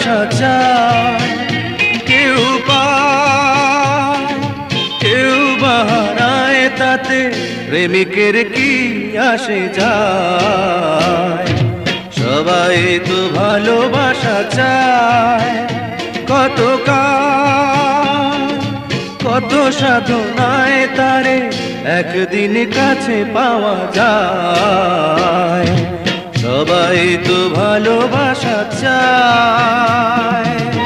ভালোবাসা চায়, কেউ পায় কেউ বাহারায়, তাতে প্রেমিকের কি আসে যায়। সবাই তো ভালোবাসা চায়, কত কত সাধনায় তারে একদিন কাছে পাওয়া যায়। সবাই তো ভালোবাসা চায়।